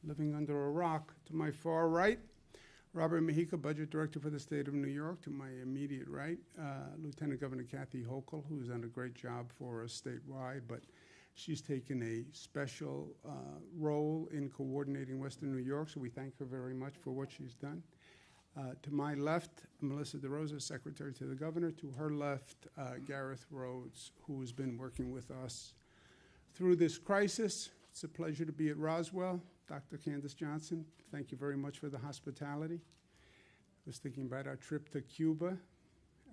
living under a rock. To my far right, Robert Mujica, Budget Director for the State of New York. To my immediate right, Lieutenant Governor Kathy Hochul, who's done a great job for us statewide, but she's taken a special role in coordinating Western New York, so we thank her very much for what she's done. To my left, Melissa DeRosa, Secretary to the Governor. To her left, Gareth Rhodes, who has been working with us through this crisis. It's a pleasure to be at Roswell. Dr. Candace Johnson, thank you very much for the hospitality. I was thinking about our trip to Cuba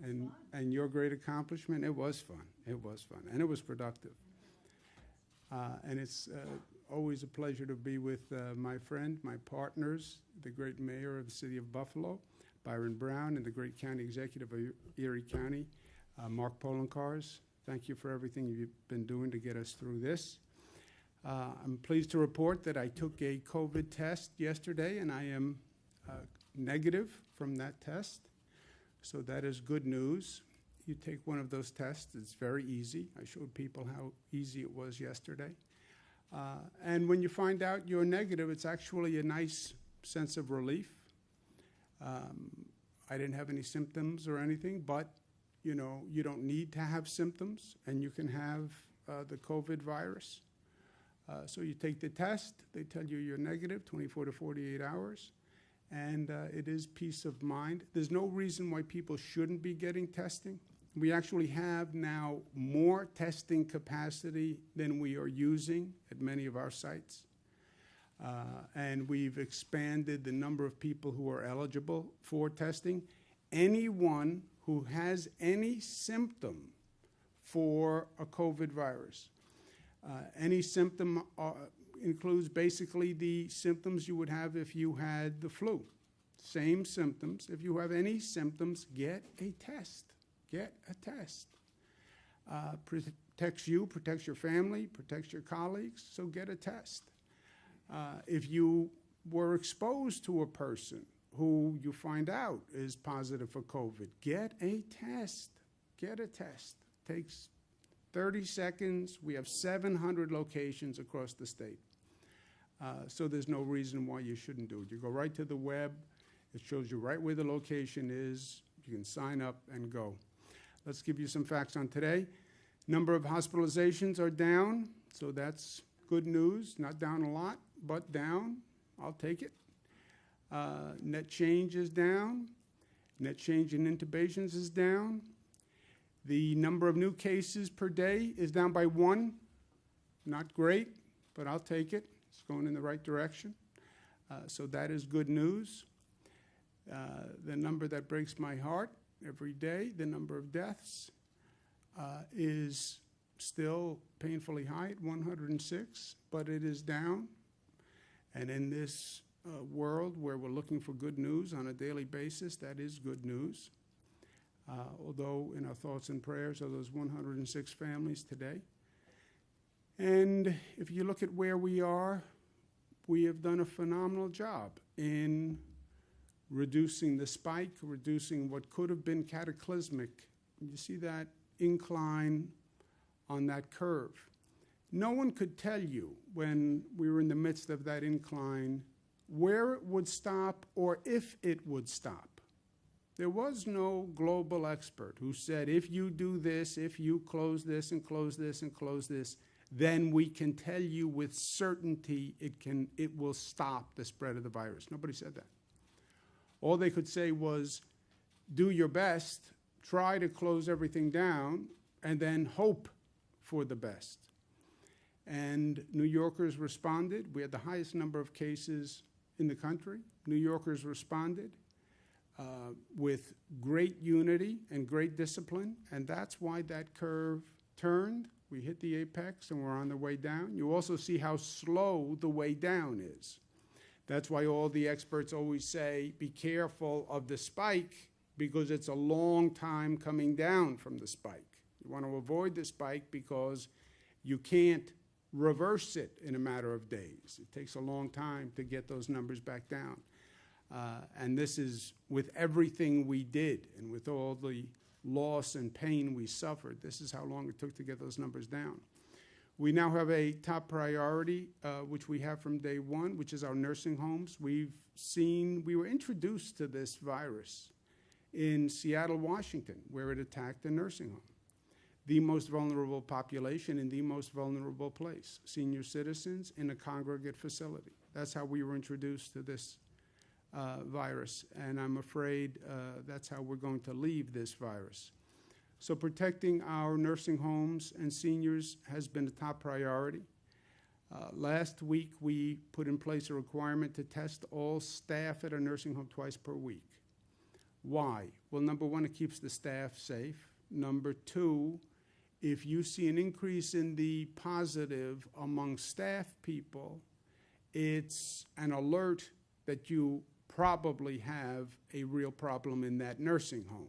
and your great accomplishment. It was fun. It was fun, and it was productive. And it's always a pleasure to be with my friend, my partners, the great mayor of the city of Buffalo, Byron Brown, and the great county executive of Erie County, Mark Polenkars. Thank you for everything you've been doing to get us through this. I'm pleased to report that I took a COVID test yesterday, and I am negative from that test. So that is good news. You take one of those tests, it's very easy. I showed people how easy it was yesterday. And when you find out you're negative, it's actually a nice sense of relief. I didn't have any symptoms or anything, but you know, you don't need to have symptoms, and you can have the COVID virus. So you take the test, they tell you you're negative, 24 to 48 hours, and it is peace of mind. There's no reason why people shouldn't be getting testing. We actually have now more testing capacity than we are using at many of our sites. And we've expanded the number of people who are eligible for testing. Anyone who has any symptom for a COVID virus. Any symptom includes basically the symptoms you would have if you had the flu. Same symptoms. If you have any symptoms, get a test. Get a test. Protects you, protects your family, protects your colleagues, so get a test. If you were exposed to a person who you find out is positive for COVID, get a test. Get a test. Takes 30 seconds. We have 700 locations across the state. So there's no reason why you shouldn't do it. You go right to the web. It shows you right where the location is. You can sign up and go. Let's give you some facts on today. Number of hospitalizations are down, so that's good news. Not down a lot, but down. I'll take it. Net change is down. Net change in intubations is down. The number of new cases per day is down by 1. Not great, but I'll take it. It's going in the right direction. So that is good news. The number that breaks my heart every day, the number of deaths, is still painfully high at 106, but it is down. And in this world where we're looking for good news on a daily basis, that is good news. Although in our thoughts and prayers are those 106 families today. And if you look at where we are, we have done a phenomenal job in reducing the spike, reducing what could have been cataclysmic. You see that incline on that curve. No one could tell you when we were in the midst of that incline where it would stop or if it would stop. There was no global expert who said, if you do this, if you close this and close this and close this, then we can tell you with certainty it will stop the spread of the virus. Nobody said that. All they could say was, do your best, try to close everything down, and then hope for the best. And New Yorkers responded. We had the highest number of cases in the country. New Yorkers responded with great unity and great discipline, and that's why that curve turned. We hit the apex and we're on the way down. You also see how slow the way down is. That's why all the experts always say, be careful of the spike because it's a long time coming down from the spike. You want to avoid the spike because you can't reverse it in a matter of days. It takes a long time to get those numbers back down. And this is with everything we did and with all the loss and pain we suffered. This is how long it took to get those numbers down. We now have a top priority, which we have from day one, which is our nursing homes. We were introduced to this virus in Seattle, Washington, where it attacked a nursing home. The most vulnerable population in the most vulnerable place, senior citizens in a congregate facility. That's how we were introduced to this virus, and I'm afraid that's how we're going to leave this virus. So protecting our nursing homes and seniors has been a top priority. Last week, we put in place a requirement to test all staff at a nursing home twice per week. Why? Well, number one, it keeps the staff safe. Number two, if you see an increase in the positive among staff people, it's an alert that you probably have a real problem in that nursing home,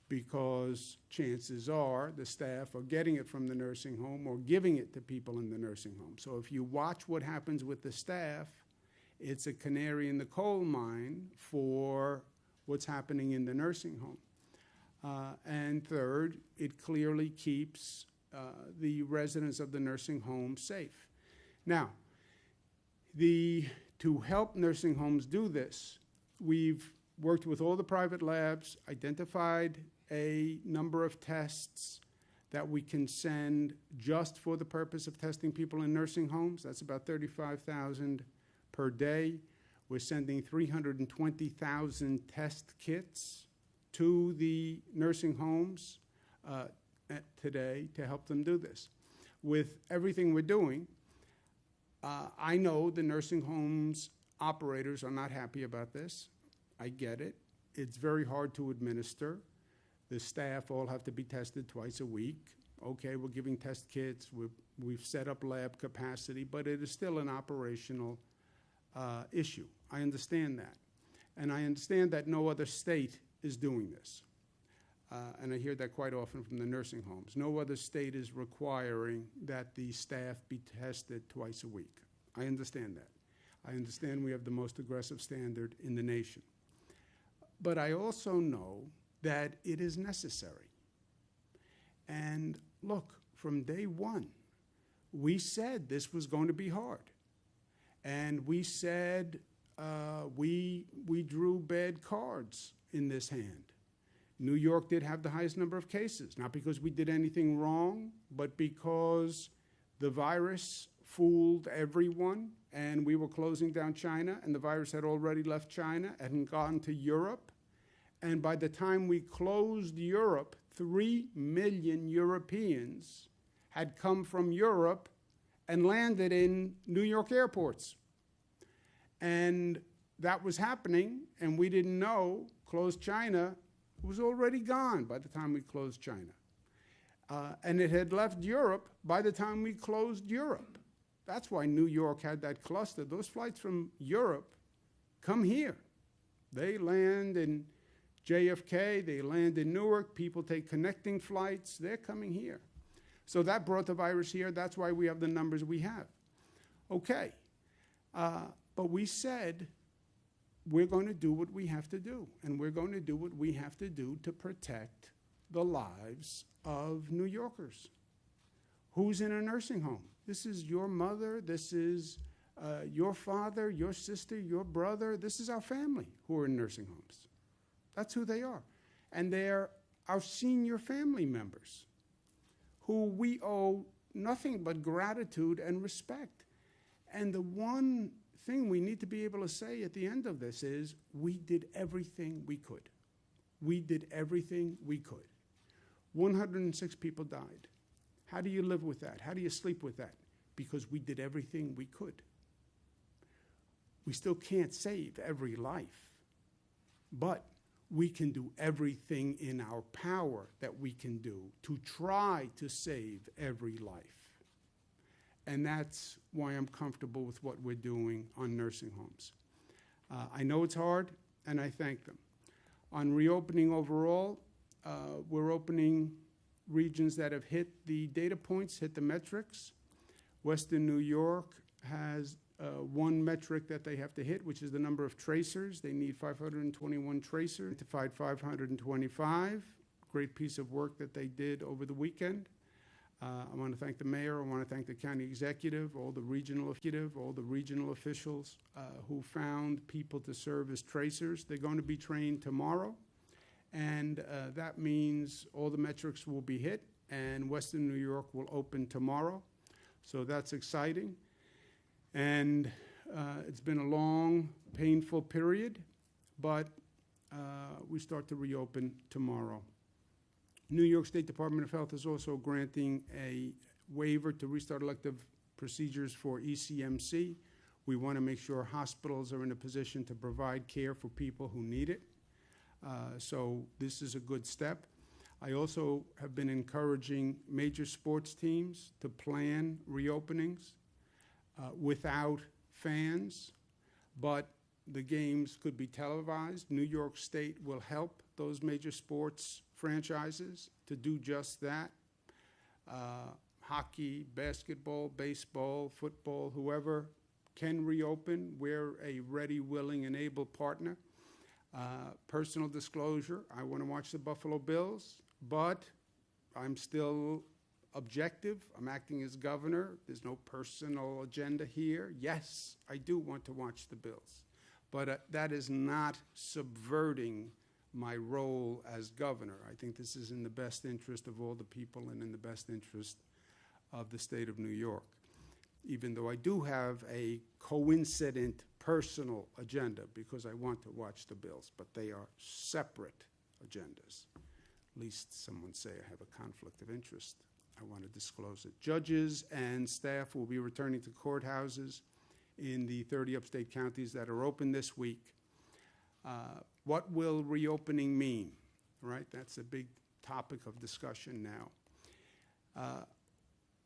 because chances are the staff are getting it from the nursing home or giving it to people in the nursing home. So if you watch what happens with the staff, it's a canary in the coal mine for what's happening in the nursing home. And third, it clearly keeps the residents of the nursing home safe. Now, to help nursing homes do this, we've worked with all the private labs, identified a number of tests that we can send just for the purpose of testing people in nursing homes. That's about 35,000 per day. We're sending 320,000 test kits to the nursing homes today to help them do this. With everything we're doing, I know the nursing homes operators are not happy about this. I get it. It's very hard to administer. The staff all have to be tested twice a week. Okay, we're giving test kits. We've set up lab capacity, but it is still an operational issue. I understand that. And I understand that no other state is doing this. And I hear that quite often from the nursing homes. No other state is requiring that the staff be tested twice a week. I understand that. I understand we have the most aggressive standard in the nation. But I also know that it is necessary. And look, from day one, we said this was going to be hard. And we said we drew bad cards in this hand. New York did have the highest number of cases, not because we did anything wrong, but because the virus fooled everyone, and we were closing down China, and the virus had already left China and gone to Europe. And by the time we closed Europe, 3 million Europeans had come from Europe and landed in New York airports. And that was happening, and we didn't know. Closed China was already gone by the time we closed China. And it had left Europe by the time we closed Europe. That's why New York had that cluster. Those flights from Europe come here. They land in JFK, they land in Newark, people take connecting flights, they're coming here. So that brought the virus here. That's why we have the numbers we have. Okay, but we said we're going to do what we have to do, and we're going to do what we have to do to protect the lives of New Yorkers. Who's in a nursing home? This is your mother, this is your father, your sister, your brother. This is our family who are in nursing homes. That's who they are. And they're our senior family members who we owe nothing but gratitude and respect. And the one thing we need to be able to say at the end of this is we did everything we could. We did everything we could. 106 people died. How do you live with that? How do you sleep with that? Because we did everything we could. We still can't save every life, but we can do everything in our power that we can do to try to save every life. And that's why I'm comfortable with what we're doing on nursing homes. I know it's hard, and I thank them. On reopening overall, we're opening regions that have hit the data points, hit the metrics. Western New York has one metric that they have to hit, which is the number of tracers. They need 521 tracers, identified 525. Great piece of work that they did over the weekend. I want to thank the mayor. I want to thank the county executive, all the regional officials who found people to serve as tracers. They're going to be trained tomorrow, and that means all the metrics will be hit, and Western New York will open tomorrow. So that's exciting. And it's been a long, painful period, but we start to reopen tomorrow. New York State Department of Health is also granting a waiver to restart elective procedures for ECMC. We want to make sure hospitals are in a position to provide care for people who need it. So this is a good step. I also have been encouraging major sports teams to plan reopenings without fans, but the games could be televised. New York State will help those major sports franchises to do just that. Hockey, basketball, baseball, football, whoever can reopen, we're a ready, willing, and able partner. Personal disclosure, I want to watch the Buffalo Bills, but I'm still objective. I'm acting as governor. There's no personal agenda here. Yes, I do want to watch the Bills, but that is not subverting my role as governor. I think this is in the best interest of all the people and in the best interest of the state of New York, even though I do have a coincident personal agenda because I want to watch the Bills, but they are separate agendas. At least some would say I have a conflict of interest. I want to disclose it. Judges and staff will be returning to courthouses in the 30 upstate counties that are open this week. What will reopening mean? Right, that's a big topic of discussion now.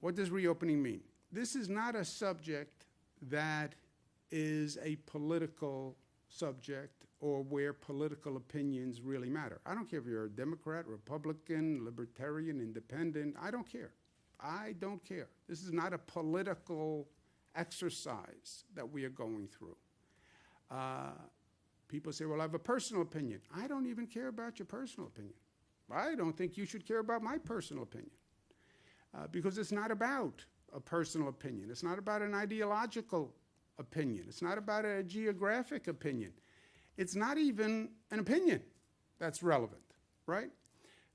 What does reopening mean? This is not a subject that is a political subject or where political opinions really matter. I don't care if you're a Democrat, Republican, Libertarian, Independent. I don't care. I don't care. This is not a political exercise that we are going through. People say, well, I have a personal opinion. I don't even care about your personal opinion. I don't think you should care about my personal opinion because it's not about a personal opinion. It's not about an ideological opinion. It's not about a geographic opinion. It's not even an opinion that's relevant, right?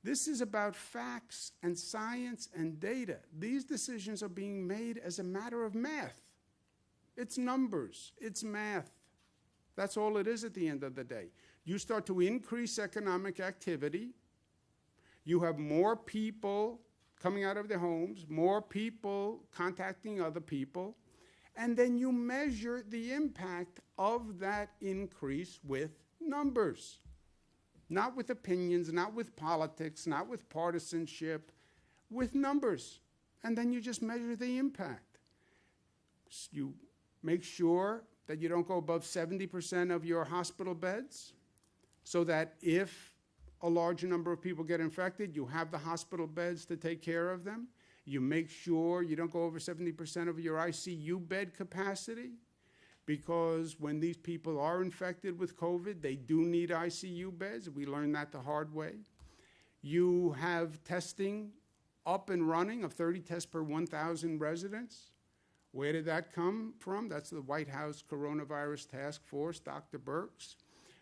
This is about facts and science and data. These decisions are being made as a matter of math. It's numbers. It's math. That's all it is at the end of the day. You start to increase economic activity. You have more people coming out of their homes, more people contacting other people, and then you measure the impact of that increase with numbers. Not with opinions, not with politics, not with partisanship, with numbers. And then you just measure the impact. You make sure that you don't go above 70% of your hospital beds, so that if a large number of people get infected, you have the hospital beds to take care of them. You make sure you don't go over 70% of your ICU bed capacity, because when these people are infected with COVID, they do need ICU beds. We learned that the hard way. You have testing up and running of 30 tests per 1,000 residents. Where did that come from? That's the White House Coronavirus Task Force, Dr. Birx.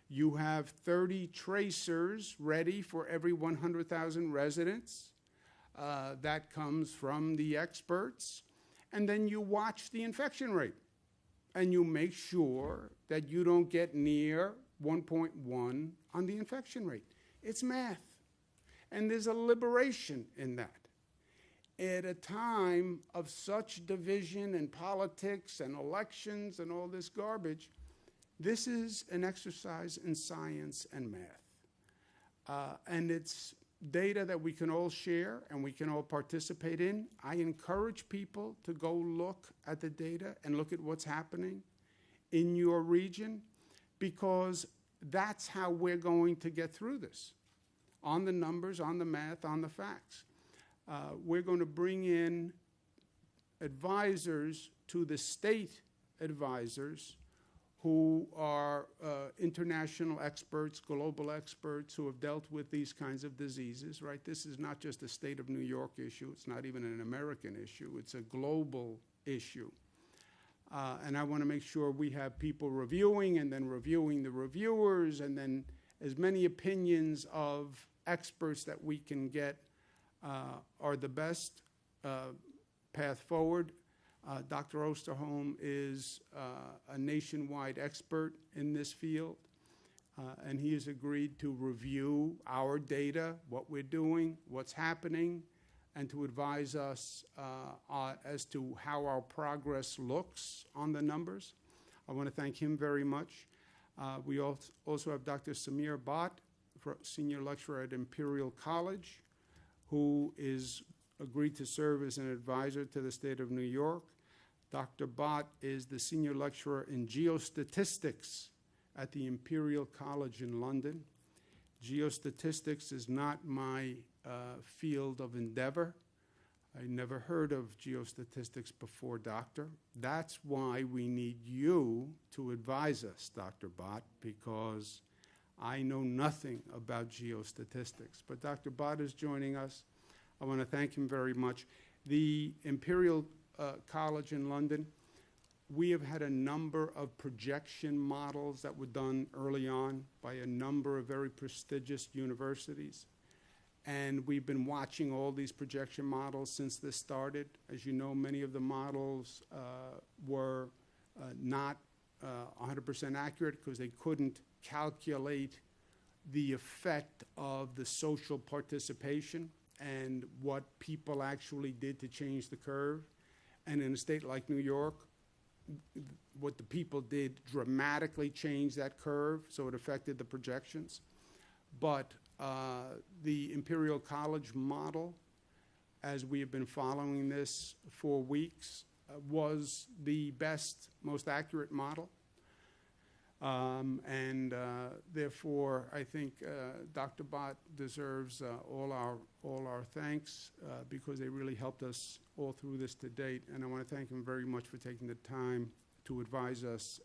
You have 30 tracers ready for every 100,000 residents. That comes from the experts. And then you watch the infection rate. And you make sure that you don't get near 1.1 on the infection rate. It's math. And there's a liberation in that. At a time of such division and politics and elections and all this garbage, this is an exercise in science and math. And it's data that we can all share and we can all participate in. I encourage people to go look at the data and look at what's happening in your region, because that's how we're going to get through this, on the numbers, on the math, on the facts. We're going to bring in advisors to the state advisors who are international experts, global experts who have dealt with these kinds of diseases, right? This is not just a state of New York issue. It's not even an American issue. It's a global issue. And I want to make sure we have people reviewing and then reviewing the reviewers and then as many opinions of experts that we can get are the best path forward. Dr. Osterholm is a nationwide expert in this field, and he has agreed to review our data, what we're doing, what's happening, and to advise us as to how our progress looks on the numbers. I want to thank him very much. We also have Dr. Samir Bhatt, senior lecturer at Imperial College, who is agreed to serve as an advisor to the state of New York. Dr. Bhatt is the senior lecturer in geostatistics at the Imperial College in London. Geostatistics is not my field of endeavor. I never heard of geostatistics before, Doctor. That's why we need you to advise us, Dr. Bhatt, because I know nothing about geostatistics. But Dr. Bhatt is joining us. I want to thank him very much. The Imperial College in London, we have had a number of projection models that were done early on by a number of very prestigious universities. And we've been watching all these projection models since this started. As you know, many of the models were not 100% accurate because they couldn't calculate the effect of the social participation and what people actually did to change the curve. And in a state like New York, what the people did dramatically changed that curve, so it affected the projections. But the Imperial College model, as we have been following this for weeks, was the best, most accurate model. Therefore, I think Dr. Bhatt deserves all our thanks because they really helped us all through this to date. And I want to thank him very much for taking the time to advise us,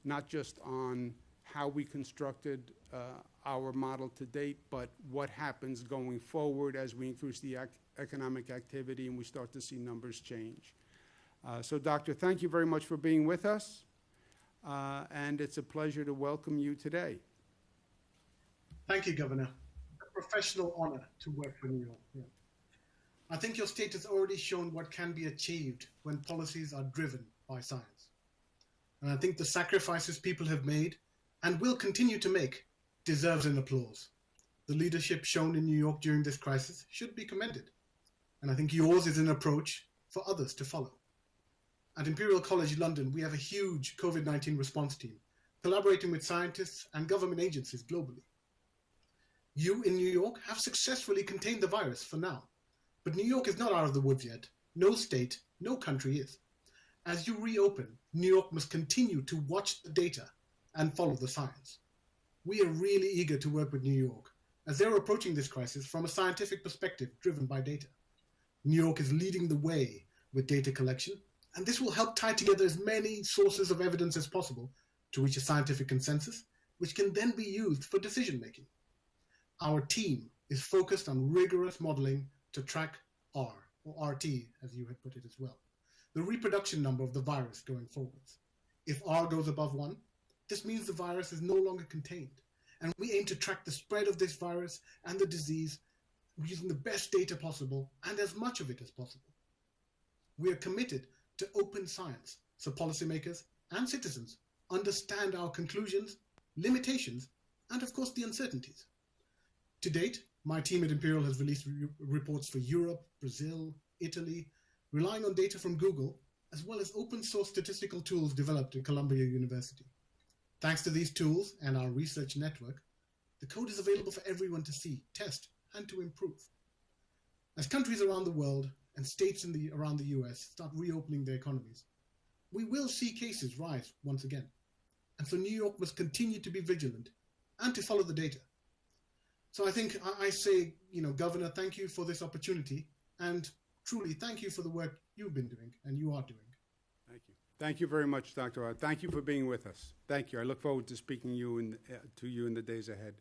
not just on how we constructed our model to date, but what happens going forward as we increase the economic activity and we start to see numbers change. So, Doctor, thank you very much for being with us. And it's a pleasure to welcome you today. Thank you, Governor. A professional honor to work for New York. Yeah. I think your state has already shown what can be achieved when policies are driven by science. And I think the sacrifices people have made and will continue to make deserves an applause. The leadership shown in New York during this crisis should be commended. And I think yours is an approach for others to follow. At Imperial College London, we have a huge COVID-19 response team, collaborating with scientists and government agencies globally. You in New York have successfully contained the virus for now, but New York is not out of the woods yet. No state, no country is. As you reopen, New York must continue to watch the data and follow the science. We are really eager to work with New York, as they're approaching this crisis from a scientific perspective driven by data. New York is leading the way with data collection, and this will help tie together as many sources of evidence as possible to reach a scientific consensus, which can then be used for decision-making. Our team is focused on rigorous modeling to track R, or RT, as you had put it as well, the reproduction number of the virus going forwards. If R goes above 1, this means the virus is no longer contained, and we aim to track the spread of this virus and the disease using the best data possible and as much of it as possible. We are committed to open science so policymakers and citizens understand our conclusions, limitations, and of course the uncertainties. To date, my team at Imperial has released reports for Europe, Brazil, Italy, relying on data from Google, as well as open source statistical tools developed at Columbia University. Thanks to these tools and our research network, the code is available for everyone to see, test, and to improve. As countries around the world and states around the US start reopening their economies, we will see cases rise once again. And so New York must continue to be vigilant and to follow the data. So I think I say, Governor, thank you for this opportunity, and truly thank you for the work you've been doing and you are doing. Thank you. Thank you very much, Dr. Ott. Thank you for being with us. Thank you. I look forward to speaking to you in the days ahead.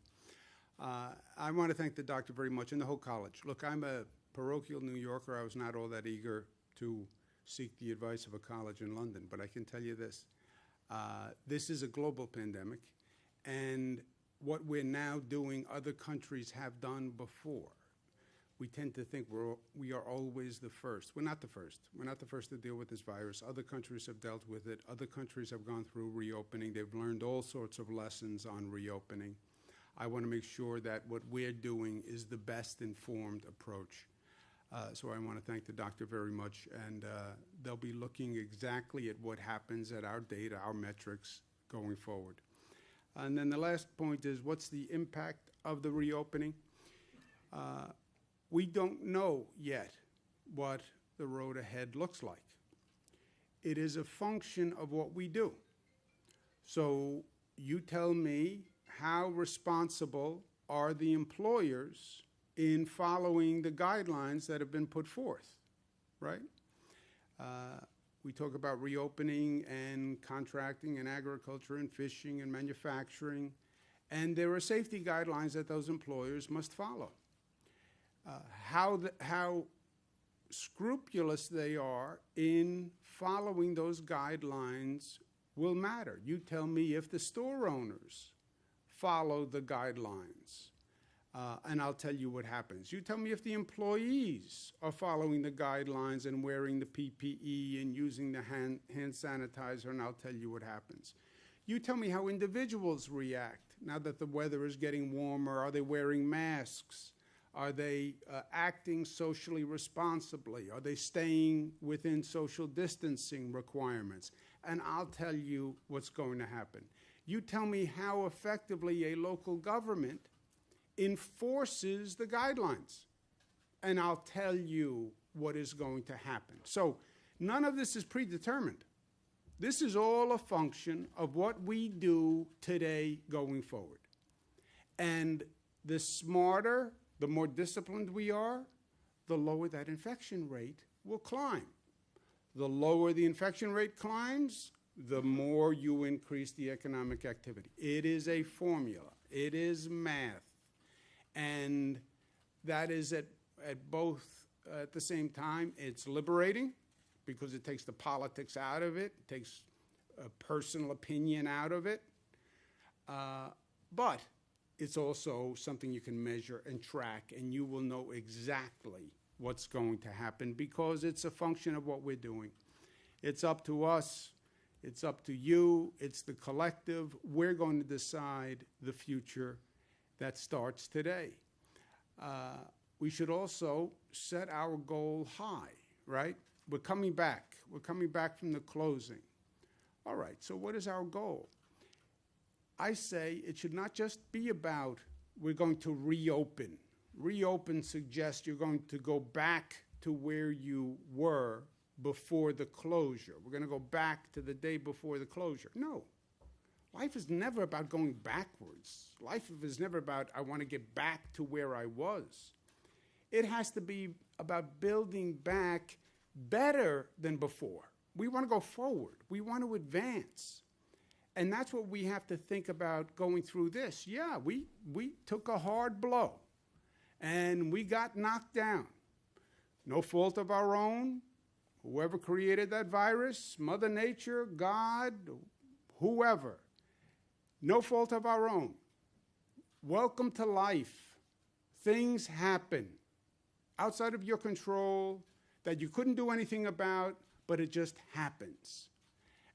I want to thank the doctor very much and the whole college. Look, I'm a parochial New Yorker. I was not all that eager to seek the advice of a college in London, but I can tell you this. This is a global pandemic, and what we're now doing, other countries have done before. We tend to think we are always the first. We're not the first. We're not the first to deal with this virus. Other countries have dealt with it. Other countries have gone through reopening. They've learned all sorts of lessons on reopening. I want to make sure that what we're doing is the best informed approach. So I want to thank the doctor very much, and they'll be looking exactly at what happens at our data, our metrics going forward. And then the last point is, what's the impact of the reopening? We don't know yet what the road ahead looks like. It is a function of what we do. So you tell me, how responsible are the employers in following the guidelines that have been put forth, right? We talk about reopening and contracting and agriculture and fishing and manufacturing, and there are safety guidelines that those employers must follow. How scrupulous they are in following those guidelines will matter. You tell me if the store owners follow the guidelines, and I'll tell you what happens. You tell me if the employees are following the guidelines and wearing the PPE and using the hand sanitizer, and I'll tell you what happens. You tell me how individuals react now that the weather is getting warmer. Are they wearing masks? Are they acting socially responsibly? Are they staying within social distancing requirements? And I'll tell you what's going to happen. You tell me how effectively a local government enforces the guidelines, and I'll tell you what is going to happen. So none of this is predetermined. This is all a function of what we do today going forward. And the smarter, the more disciplined we are, the lower that infection rate will climb. The lower the infection rate climbs, the more you increase the economic activity. It is a formula. It is math. And that is at both at the same time. It's liberating because it takes the politics out of it, takes a personal opinion out of it. But it's also something you can measure and track, and you will know exactly what's going to happen because it's a function of what we're doing. It's up to us. It's up to you. It's the collective. We're going to decide the future that starts today. We should also set our goal high, right? We're coming back. We're coming back from the closing. All right, so what is our goal? I say it should not just be about we're going to reopen. Reopen suggests you're going to go back to where you were before the closure. We're going to go back to the day before the closure. No. Life is never about going backwards. Life is never about I want to get back to where I was. It has to be about building back better than before. We want to go forward. We want to advance. And that's what we have to think about going through this. Yeah, we took a hard blow, and we got knocked down. No fault of our own. Whoever created that virus, Mother Nature, God, whoever. No fault of our own. Welcome to life. Things happen outside of your control that you couldn't do anything about, but it just happens.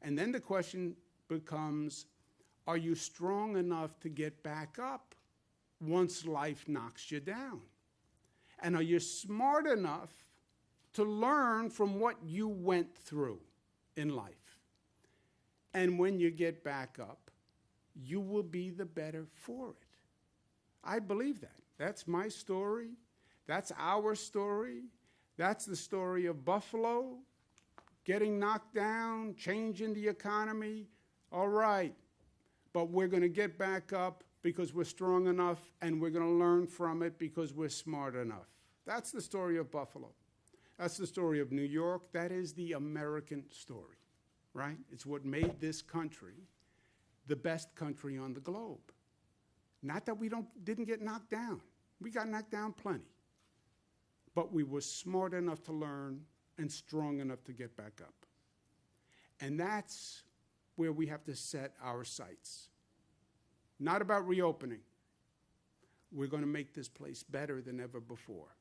And then the question becomes, are you strong enough to get back up once life knocks you down? And are you smart enough to learn from what you went through in life? And when you get back up, you will be the better for it. I believe that. That's my story. That's our story. That's the story of Buffalo, getting knocked down, changing the economy. All right, but we're going to get back up because we're strong enough, and we're going to learn from it because we're smart enough. That's the story of Buffalo. That's the story of New York. That is the American story. right? It's what made this country the best country on the globe. Not that we didn't get knocked down. We got knocked down plenty. But we were smart enough to learn and strong enough to get back up. And that's where we have to set our sights. Not about reopening. We're going to make this place better than ever before.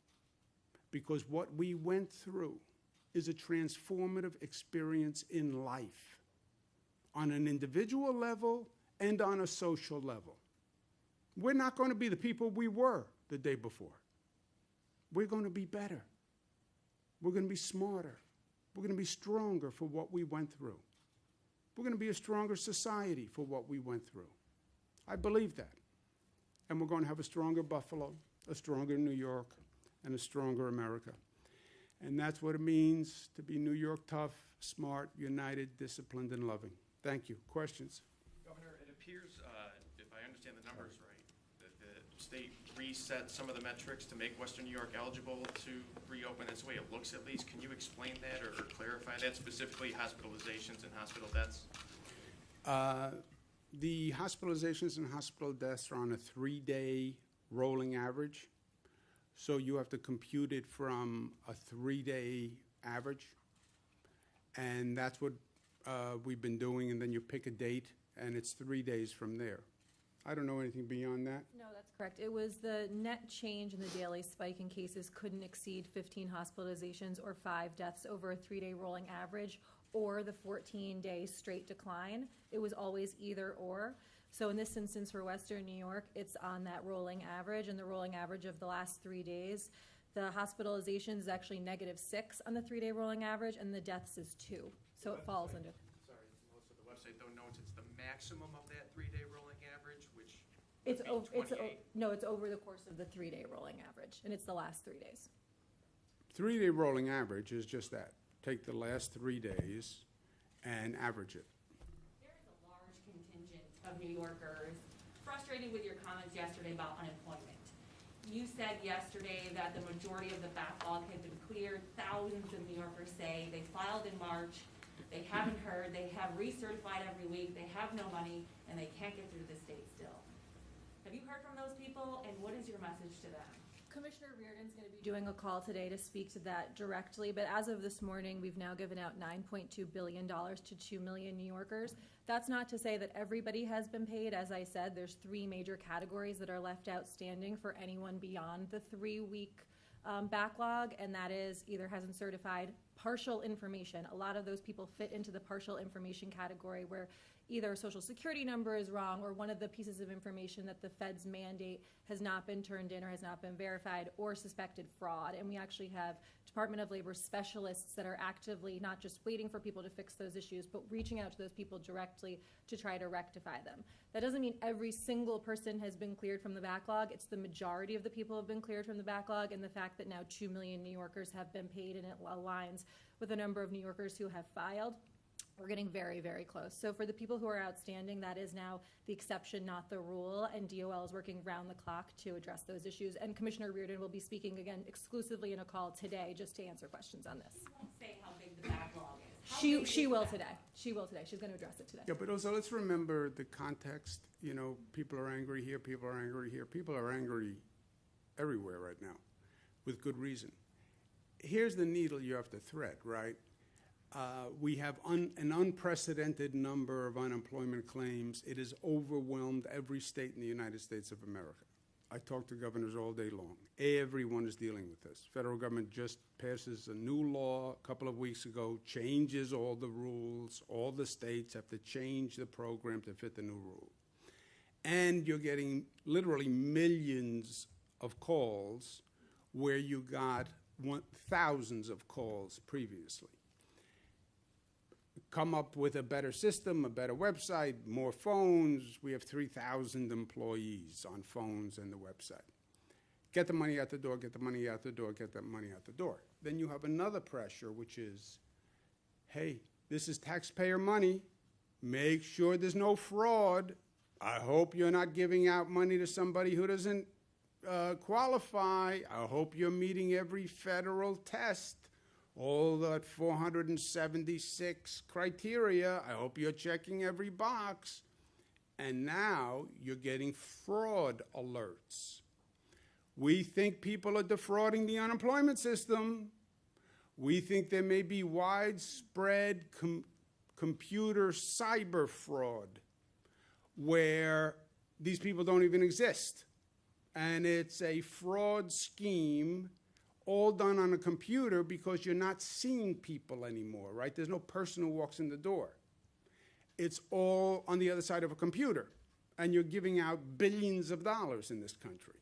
Because what we went through is a transformative experience in life, on an individual level and on a social level. We're not going to be the people we were the day before. We're going to be better. We're going to be smarter. We're going to be stronger for what we went through. We're going to be a stronger society for what we went through. I believe that. And we're going to have a stronger Buffalo, a stronger New York, and a stronger America. And that's what it means to be New York tough, smart, united, disciplined, and loving. Thank you. Questions? Governor, it appears, if I understand the numbers right, that the state reset some of the metrics to make Western New York eligible to reopen. That's the way it looks, at least. Can you explain that or clarify that, specifically hospitalizations and hospital deaths? The hospitalizations and hospital deaths are on a 3-day rolling average. So you have to compute it from a 3-day average. And that's what we've been doing. And then you pick a date, and it's 3 days from there. I don't know anything beyond that. No, that's correct. It was the net change in the daily spike in cases couldn't exceed 15 hospitalizations or 5 deaths over a 3-day rolling average, or the 14-day straight decline. It was always either or. So in this instance for Western New York, it's on that rolling average, and the rolling average of the last 3 days. The hospitalization is actually -6 on the 3-day rolling average, and the deaths is 2. So it falls under. Sorry, Melissa, the website though notes it's the maximum of that 3-day rolling average, which It's would be 28. no, it's over the course of the 3-day rolling average, and it's the last 3 days. 3-day rolling average is just that. Take the last 3 days and average it. There is a large contingent of New Yorkers frustrated with your comments yesterday about unemployment. You said yesterday that the majority of the backlog had been cleared. Thousands of New Yorkers say they filed in March, they haven't heard, they have recertified every week, they have no money, and they can't get through the state still. Have you heard from those people, and what is your message to them? Commissioner Reardon's going to be doing a call today to speak to that directly, but as of this morning, we've now given out $9.2 billion to 2 million New Yorkers. That's not to say that everybody has been paid. As I said, there's 3 major categories that are left outstanding for anyone beyond the 3-week backlog, and that is either hasn't certified partial information. A lot of those people fit into the partial information category where either a social security number is wrong or one of the pieces of information that the Fed's mandate has not been turned in or has not been verified, or suspected fraud. And we actually have Department of Labor specialists that are actively not just waiting for people to fix those issues, but reaching out to those people directly to try to rectify them. That doesn't mean every single person has been cleared from the backlog. It's the majority of the people have been cleared from the backlog, and the fact that now 2 million New Yorkers have been paid, and it aligns with the number of New Yorkers who have filed. We're getting very, very close. So for the people who are outstanding, that is now the exception, not the rule, and DOL is working round the clock to address those issues. And Commissioner Reardon will be speaking again exclusively in a call today just to answer questions on this. You won't say how big the backlog is. How She big is will the today. She will today. She's going to address it today. Yeah, but also let's remember the context. You know, people are angry here, people are angry here. People are angry everywhere right now with good reason. Here's the needle you have to thread, right? We have an unprecedented number of unemployment claims. It has overwhelmed every state in the United States of America. I talk to governors all day long. Everyone is dealing with this. Federal government just passes a new law a couple of weeks ago, changes all the rules. All the states have to change the program to fit the new rule. And you're getting literally millions of calls where you got thousands of calls previously. Come up with a better system, a better website, more phones. We have 3,000 employees on phones and the website. Get the money out the door, get the money out the door, get that money out the door. Then you have another pressure, which is, hey, this is taxpayer money. Make sure there's no fraud. I hope you're not giving out money to somebody who doesn't qualify. I hope you're meeting every federal test. all that 476 criteria. I hope you're checking every box. And now you're getting fraud alerts. We think people are defrauding the unemployment system. We think there may be widespread computer cyber fraud where these people don't even exist. And it's a fraud scheme all done on a computer because you're not seeing people anymore, right? There's no person who walks in the door. It's all on the other side of a computer. And you're giving out billions of dollars in this country.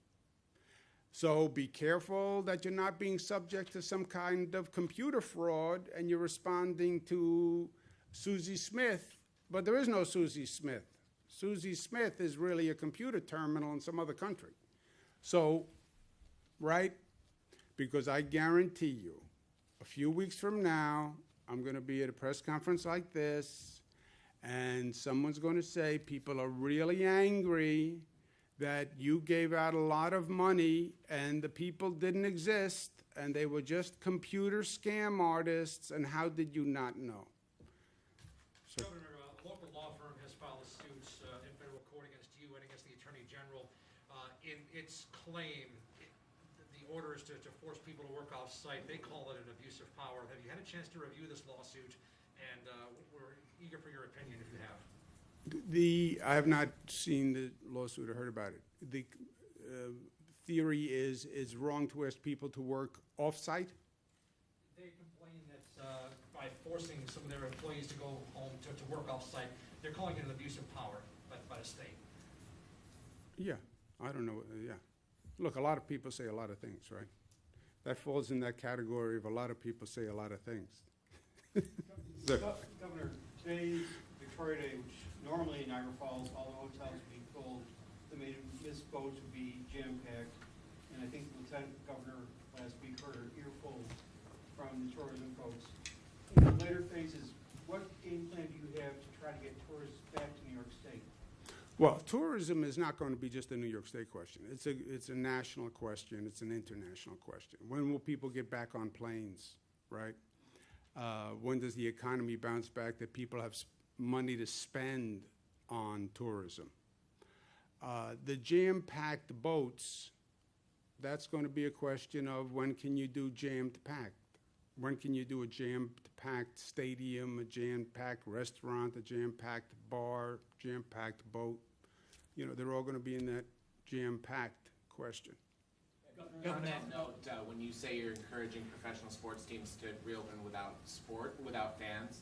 So be careful that you're not being subject to some kind of computer fraud and you're responding to Susie Smith, but there is no Susie Smith. Susie Smith is really a computer terminal in some other country. So, right? Because I guarantee you, a few weeks from now, I'm going to be at a press conference like this, and someone's going to say people are really angry that you gave out a lot of money and the people didn't exist and they were just computer scam artists, and how did you not know? So, Governor, a local law firm has filed a suit in federal court against you and against the Attorney General. In its claim, the order is to force people to work off-site. They call it an abuse of power. Have you had a chance to review this lawsuit? And we're eager for your opinion if you have. I have not seen the lawsuit or heard about it. The theory is wrong to ask people to work off-site? They complain that by forcing some of their employees to go home to work off-site, they're calling it an abuse of power by the state. Yeah, I don't know. Yeah. Look, a lot of people say a lot of things, right? That falls in that category of a lot of people say a lot of things. Sir. Governor, today's Victoria Day, which normally in Niagara Falls, all the hotels would be full. The Miss boats would be jam-packed. And I think the Lieutenant Governor last week heard an earful from the tourism folks. In the later phases, what game plan do you have to try to get tourists back to New York State? Well, tourism is not going to be just a New York State question. It's a national question. It's an international question. When will people get back on planes, right? When does the economy bounce back that people have money to spend on tourism? The jam-packed boats, that's going to be a question of when can you do jammed-packed? When can you do a jam-packed stadium, a jam-packed restaurant, a jam-packed bar, jam-packed boat? You know, they're all going to be in that jam-packed question. On that note, when you say you're encouraging professional sports teams to reopen without fans,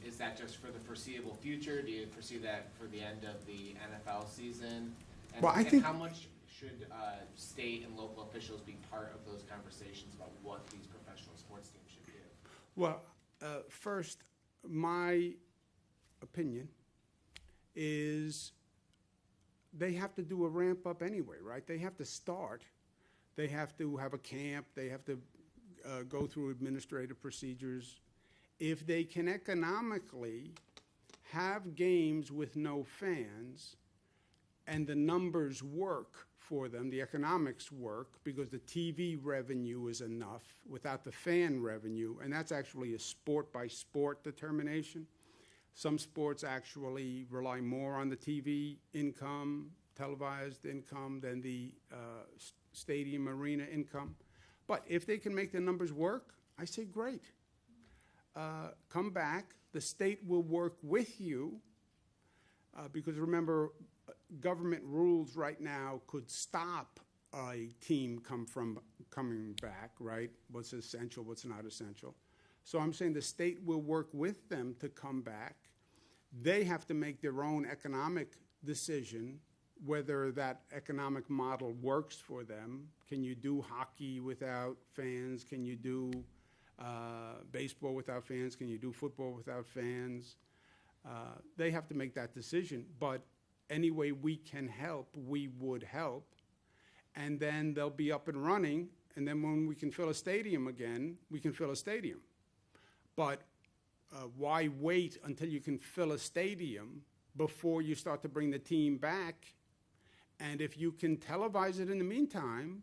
is that just for the foreseeable future? Do you foresee that for the end of the NFL season? And, well, I think how much should state and local officials be part of those conversations about what these professional sports teams should do? Well, first, my opinion is they have to do a ramp up anyway, right? They have to start. They have to have a camp. They have to go through administrative procedures. If they can economically have games with no fans and the numbers work for them, the economics work, because the TV revenue is enough without the fan revenue, and that's actually a sport-by-sport determination. Some sports actually rely more on the TV income, televised income, than the stadium arena income. But if they can make the numbers work, I say great. Come back. The state will work with you because remember, government rules right now could stop a team coming back, right? What's essential, what's not essential. So I'm saying the state will work with them to come back. They have to make their own economic decision whether that economic model works for them. Can you do hockey without fans? Can you do baseball without fans? Can you do football without fans? They have to make that decision. But any way we can help, we would help. And then they'll be up and running. And then when we can fill a stadium again, we can fill a stadium. But why wait until you can fill a stadium before you start to bring the team back? And if you can televise it in the meantime,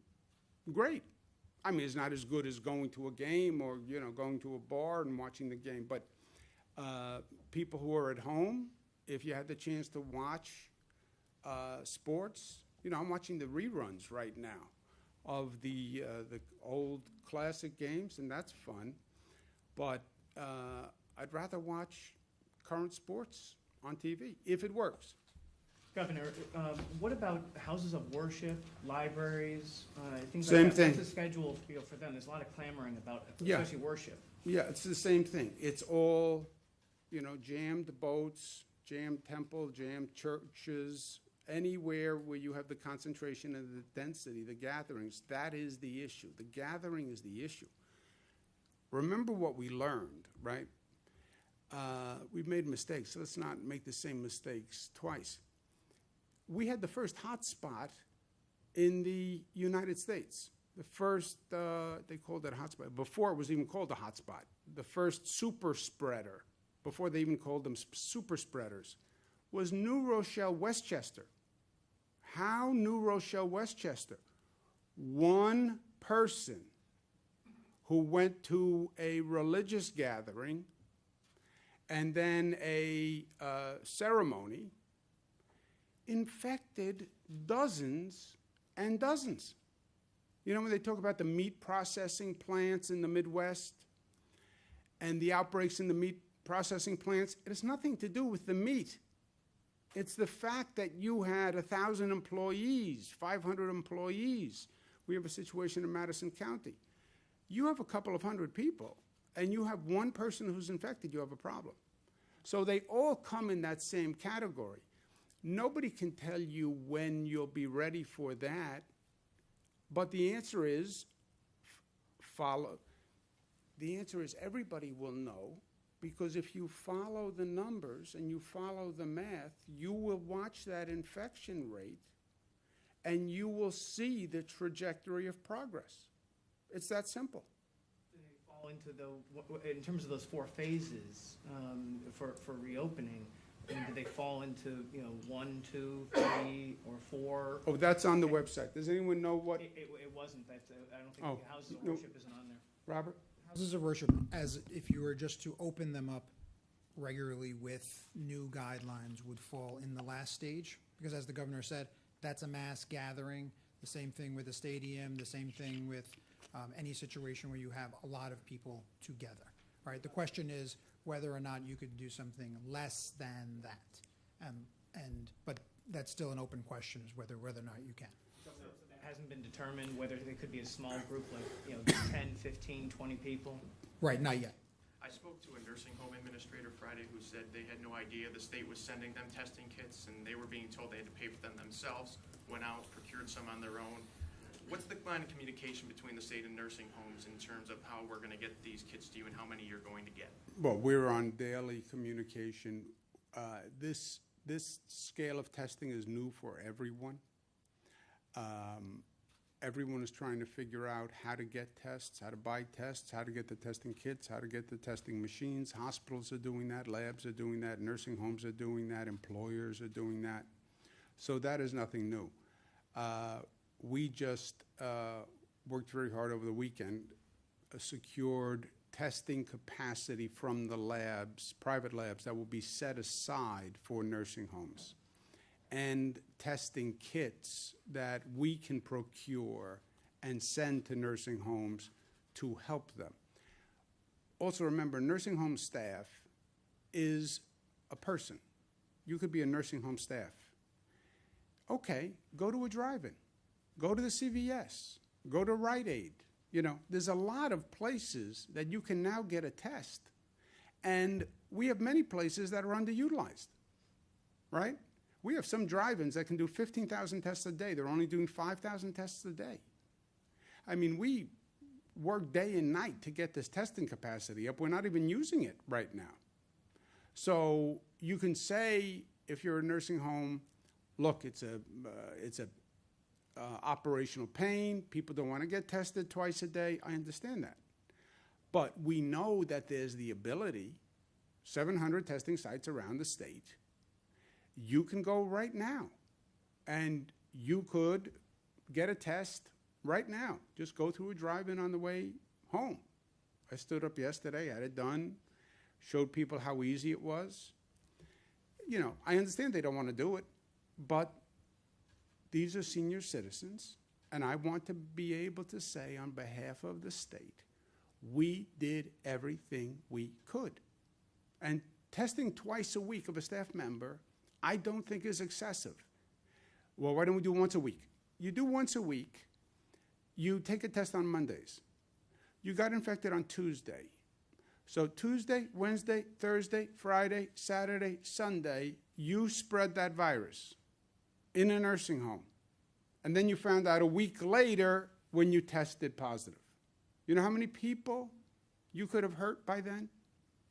great. I mean, it's not as good as going to a game or, you know, going to a bar and watching the game. But people who are at home, if you had the chance to watch sports, you know, I'm watching the reruns right now of the old classic games, and that's fun. But I'd rather watch current sports on TV if it works. Governor, what about houses of worship, libraries, things Same like that? thing. What's the schedule, you know, for them? There's a lot of clamoring about, Yeah. especially worship. Yeah, it's the same thing. It's all, you know, jammed boats, jammed temple, jammed churches, anywhere where you have the concentration and the density, the gatherings, that is the issue. The gathering is the issue. Remember what we learned, right? We've made mistakes, so let's not make the same mistakes twice. We had the first hotspot in the United States. The first, they called it a hotspot, before it was even called a hotspot. The first super spreader, before they even called them super spreaders, was New Rochelle, Westchester. How New Rochelle, Westchester? One person who went to a religious gathering and then a ceremony infected dozens and dozens. You know, when they talk about the meat processing plants in the Midwest and the outbreaks in the meat processing plants, it has nothing to do with the meat. It's the fact that you had 1,000 employees, 500 employees. We have a situation in Madison County. You have a couple of hundred people, and you have one person who's infected, you have a problem. So they all come in that same category. Nobody can tell you when you'll be ready for that, but the answer is follow. The answer is everybody will know, because if you follow the numbers and you follow the math, you will watch that infection rate and you will see the trajectory of progress. It's that simple. Do they fall into the, in terms of those 4 phases for reopening, I mean, do they fall into, you know, 1, 2, 3, or 4? Oh, that's on the website. Does anyone know what? It wasn't. That's, I don't think Oh, the houses of no. worship isn't on there. Robert? Houses of worship, as if you were just to open them up regularly with new guidelines, would fall in the last stage, because as the governor said, that's a mass gathering. The same thing with a stadium, the same thing with any situation where you have a lot of people together, right? The question is whether or not you could do something less than that. But that's still an open question, is whether or not you can. So that hasn't been determined whether there could be a small group, like, you know, 10, 15, 20 people? Right, not yet. I spoke to a nursing home administrator Friday who said they had no idea the state was sending them testing kits, and they were being told they had to pay for them themselves, went out, procured some on their own. What's the line of communication between the state and nursing homes in terms of how we're going to get these kits to you and how many you're going to get? Well, we're on daily communication. This scale of testing is new for everyone. Everyone is trying to figure out how to get tests, how to buy tests, how to get the testing kits, how to get the testing machines. Hospitals are doing that, labs are doing that, nursing homes are doing that, employers are doing that. So that is nothing new. We just worked very hard over the weekend, secured testing capacity from the labs, private labs, that will be set aside for nursing homes, and testing kits that we can procure and send to nursing homes to help them. Also remember, nursing home staff is a person. You could be a nursing home staff. Okay, go to a drive-in. Go to the CVS. Go to Rite Aid. You know, there's a lot of places that you can now get a test. And we have many places that are underutilized, right? We have some drive-ins that can do 15,000 tests a day. They're only doing 5,000 tests a day. I mean, we work day and night to get this testing capacity up. We're not even using it right now. So you can say, if you're a nursing home, look, it's a operational pain. People don't want to get tested twice a day. I understand that. But we know that there's the ability, 700 testing sites around the state. You can go right now and you could get a test right now. Just go through a drive-in on the way home. I stood up yesterday, had it done, showed people how easy it was. You know, I understand they don't want to do it, but these are senior citizens, and I want to be able to say on behalf of the state, we did everything we could. And testing twice a week of a staff member, I don't think is excessive. Well, why don't we do once a week? You do once a week, you take a test on Mondays. You got infected on Tuesday. So Tuesday, Wednesday, Thursday, Friday, Saturday, Sunday, you spread that virus in a nursing home. And then you found out a week later when you tested positive. You know how many people you could have hurt by then?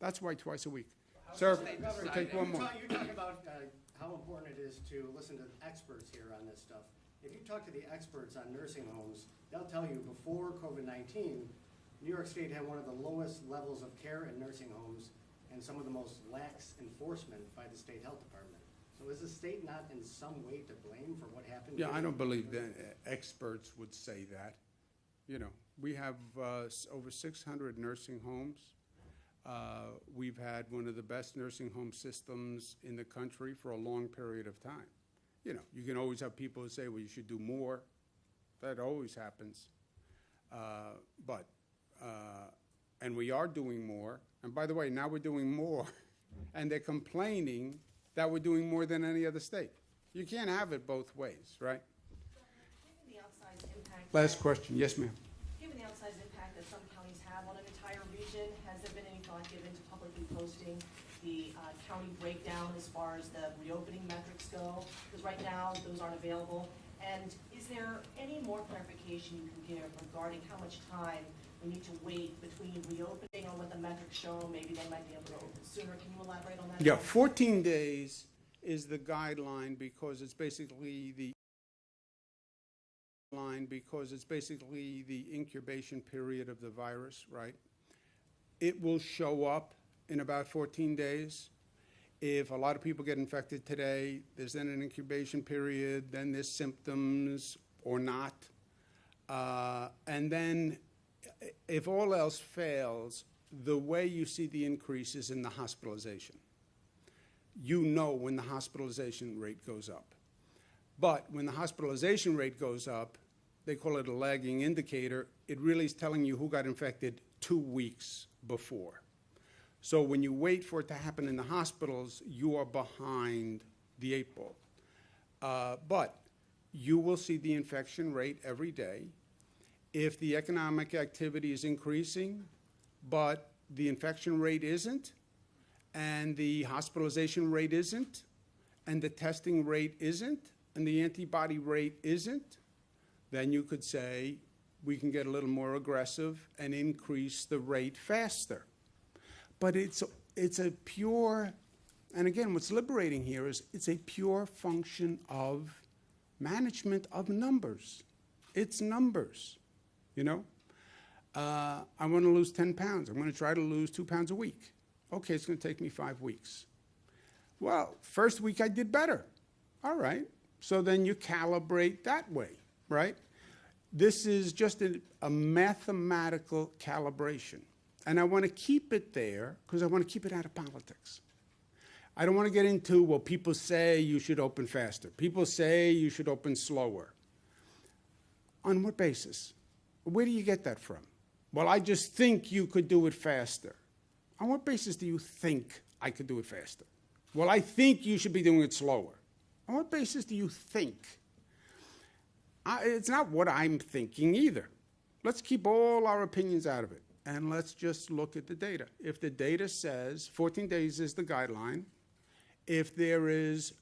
That's why twice a week. Sir, take one more. You talk about how important it is to listen to experts here on this stuff. If you talk to the experts on nursing homes, they'll tell you before COVID-19, New York State had one of the lowest levels of care in nursing homes and some of the most lax enforcement by the state health department. So is the state not in some way to blame for what happened? Yeah, I don't believe that experts would say that. You know, we have over 600 nursing homes. We've had one of the best nursing home systems in the country for a long period of time. You know, you can always have people who say, well, you should do more. That always happens. And we are doing more. And by the way, now we're doing more. And they're complaining that we're doing more than any other state. You can't have it both ways, right? Given the outsized impact. Last question. Yes, ma'am. Given the outsized impact that some counties have on an entire region, has there been any thought given to publicly posting the county breakdown as far as the reopening metrics go? Because right now, those aren't available. And is there any more clarification you can give regarding how much time we need to wait between reopening on what the metrics show? Maybe they might be able to open sooner. Can you elaborate on that? Yeah, 14 days is the guideline because it's basically the incubation period of the virus, right? It will show up in about 14 days. If a lot of people get infected today, there's then an incubation period, then there's symptoms or not. And then if all else fails, the way you see the increase is in the hospitalization. You know when the hospitalization rate goes up. But when the hospitalization rate goes up, they call it a lagging indicator. It really is telling you who got infected 2 weeks before. So when you wait for it to happen in the hospitals, you are behind the 8 ball. But you will see the infection rate every day. If the economic activity is increasing, but the infection rate isn't, and the hospitalization rate isn't, and the testing rate isn't, and the antibody rate isn't, then you could say we can get a little more aggressive and increase the rate faster. But it's a pure, and again, what's liberating here is it's a pure function of management of numbers. It's numbers, you know? I want to lose 10 pounds. I'm going to try to lose 2 pounds a week. Okay, it's going to take me 5 weeks. Well, first week I did better. All right. So then you calibrate that way, right? This is just a mathematical calibration. And I want to keep it there because I want to keep it out of politics. I don't want to get into, well, people say you should open faster. People say you should open slower. On what basis? Where do you get that from? Well, I just think you could do it faster. On what basis do you think I could do it faster? Well, I think you should be doing it slower. On what basis do you think? It's not what I'm thinking either. Let's keep all our opinions out of it, and let's just look at the data. If the data says 14 days is the guideline, if there is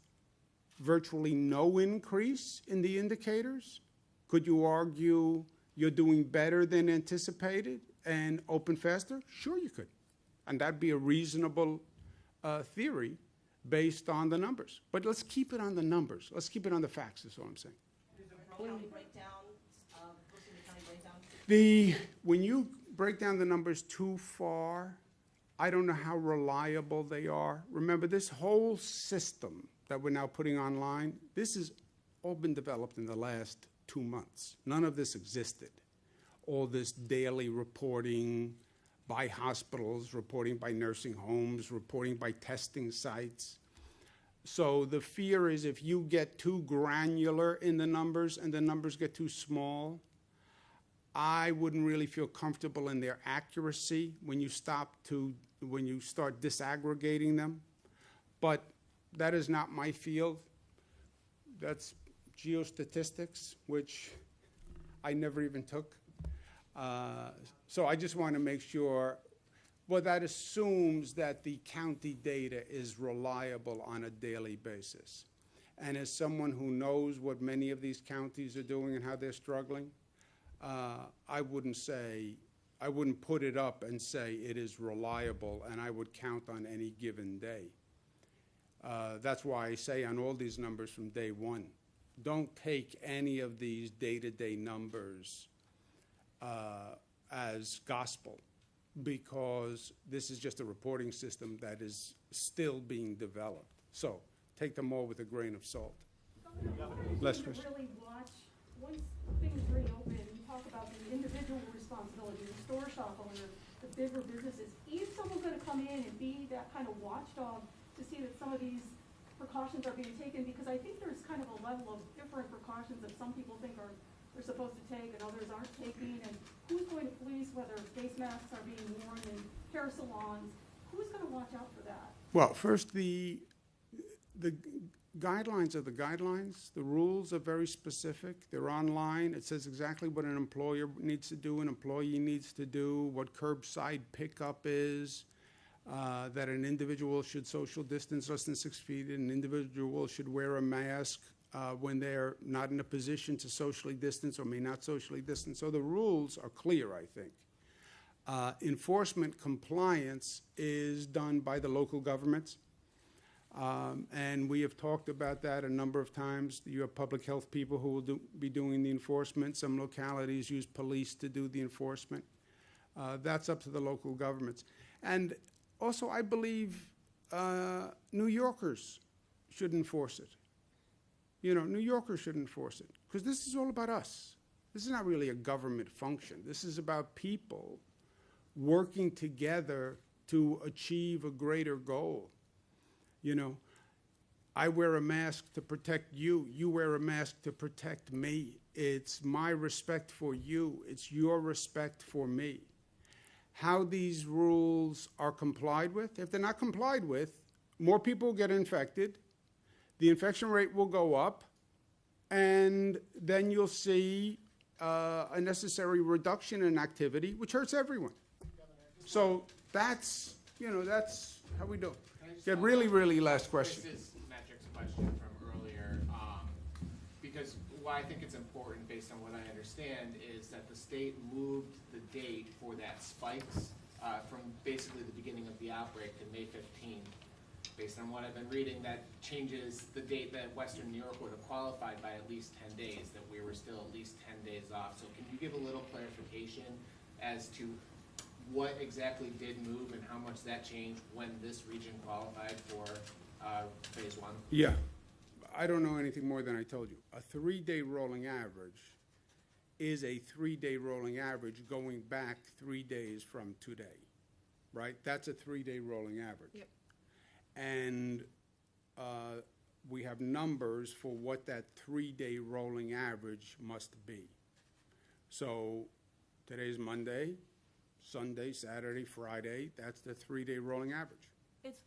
virtually no increase in the indicators, could you argue you're doing better than anticipated and open faster? Sure you could. And that'd be a reasonable theory based on the numbers. But let's keep it on the numbers. Let's keep it on the facts, is what I'm saying. County breakdown, posting the county breakdown? When you break down the numbers too far, I don't know how reliable they are. Remember, this whole system that we're now putting online, this has all been developed in the last 2 months. None of this existed. All this daily reporting by hospitals, reporting by nursing homes, reporting by testing sites. So the fear is if you get too granular in the numbers and the numbers get too small, I wouldn't really feel comfortable in their accuracy when you start disaggregating them. But that is not my field. That's geostatistics, which I never even took. So I just want to make sure, well, that assumes that the county data is reliable on a daily basis. And as someone who knows what many of these counties are doing and how they're struggling, I wouldn't put it up and say it is reliable and I would count on any given day. That's why I say on all these numbers from day one, don't take any of these day-to-day numbers as gospel, because this is just a reporting system that is still being developed. So take them all with a grain of salt. Last question. Really watch, once things reopen, you talk about the individual responsibility, the store shop owner, the bigger businesses. Is someone going to come in and be that kind of watchdog to see that some of these precautions are being taken? Because I think there's kind of a level of different precautions that some people think they're supposed to take and others aren't taking. And who's going to police whether face masks are being worn in hair salons? Who's going to watch out for that? Well, first, the guidelines are the guidelines. The rules are very specific. They're online. It says exactly what an employer needs to do, an employee needs to do, what curbside pickup is, that an individual should social distance less than 6 feet, an individual should wear a mask when they're not in a position to socially distance or may not socially distance. So the rules are clear, I think. Enforcement compliance is done by the local governments. And we have talked about that a number of times. You have public health people who will be doing the enforcement. Some localities use police to do the enforcement. That's up to the local governments. And also, I believe New Yorkers should enforce it. You know, New Yorkers should enforce it, because this is all about us. This is not really a government function. This is about people working together to achieve a greater goal. You know, I wear a mask to protect you. You wear a mask to protect me. It's my respect for you. It's your respect for me. How these rules are complied with, if they're not complied with, more people will get infected, the infection rate will go up, and then you'll see a necessary reduction in activity, which hurts everyone. So that's, you know, that's how we do it. Yeah, really last question. This is Metric's question from earlier, because why I think it's important, based on what I understand, is that the state moved the date for that spikes from basically the beginning of the outbreak to May 15th. Based on what I've been reading, that changes the date that Western New York would have qualified by at least 10 days, that we were still at least 10 days off. So can you give a little clarification as to what exactly did move and how much that changed when this region qualified for phase one? Yeah, I don't know anything more than I told you. A 3-day rolling average is a 3-day rolling average going back 3 days from today, right? That's a 3-day rolling average. Yep. And we have numbers for what that 3-day rolling average must be. So today's Monday, Sunday, Saturday, Friday, that's the 3-day rolling average. It's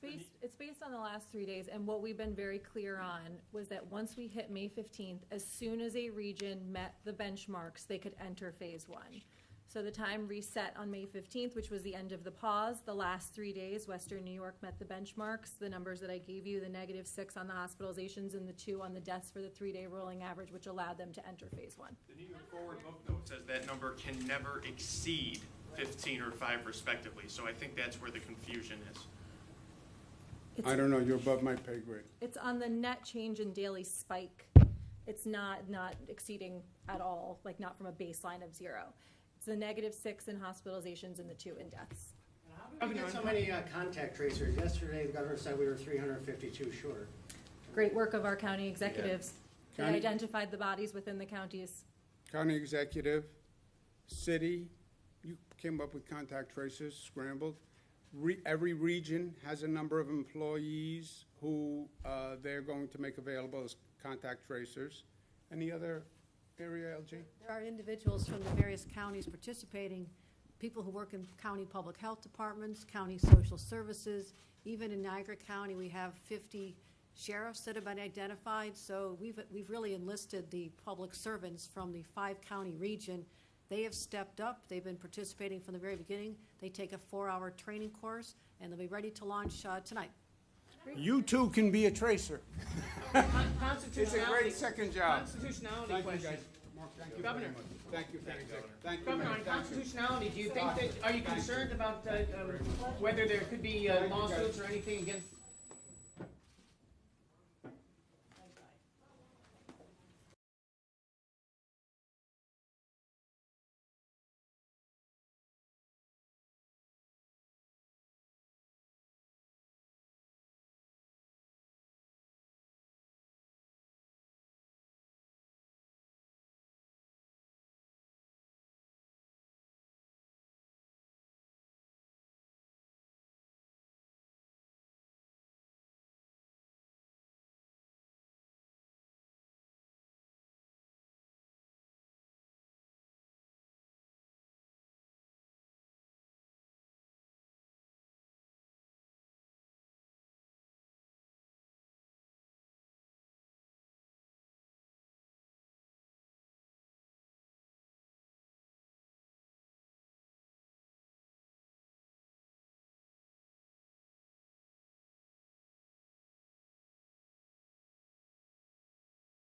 based on the last 3 days, and what we've been very clear on was that once we hit May 15th, as soon as a region met the benchmarks, they could enter phase one. So the time reset on May 15th, which was the end of the pause. The last 3 days, Western New York met the benchmarks. The numbers that I gave you, the -6 on the hospitalizations and the 2 on the deaths for the 3-day rolling average, which allowed them to enter phase one. The New York Forward book note says that number can never exceed 15 or 5 respectively. So I think that's where the confusion is. I don't know, you're above my pay grade. It's on the net change in daily spike. It's not exceeding at all, like not from a baseline of 0. It's the -6 in hospitalizations and the 2 in deaths. How did we get so many contact tracers? Yesterday, the governor said we were 352 short. Great work of our county executives. They County- identified the bodies within the counties. County executive, city, you came up with contact tracers, scrambled. Every region has a number of employees who they're going to make available as contact tracers. Any other area, LG? There are individuals from the various counties participating, people who work in county public health departments, county social services. Even in Niagara County, we have 50 sheriffs that have been identified. So we've really enlisted the public servants from the 5-county region. They have stepped up. They've been participating from the very beginning. They take a 4-hour training course, and they'll be ready to launch tonight. You too can be a tracer. It's a great second job. Constitutionality Thank you, question. guys. Mark, thank you Governor. very much. Thank you, thank you. Thank you, Governor, ma'am. on Thank you. constitutionality, do you think that, are you concerned about whether there could be lawsuits or anything against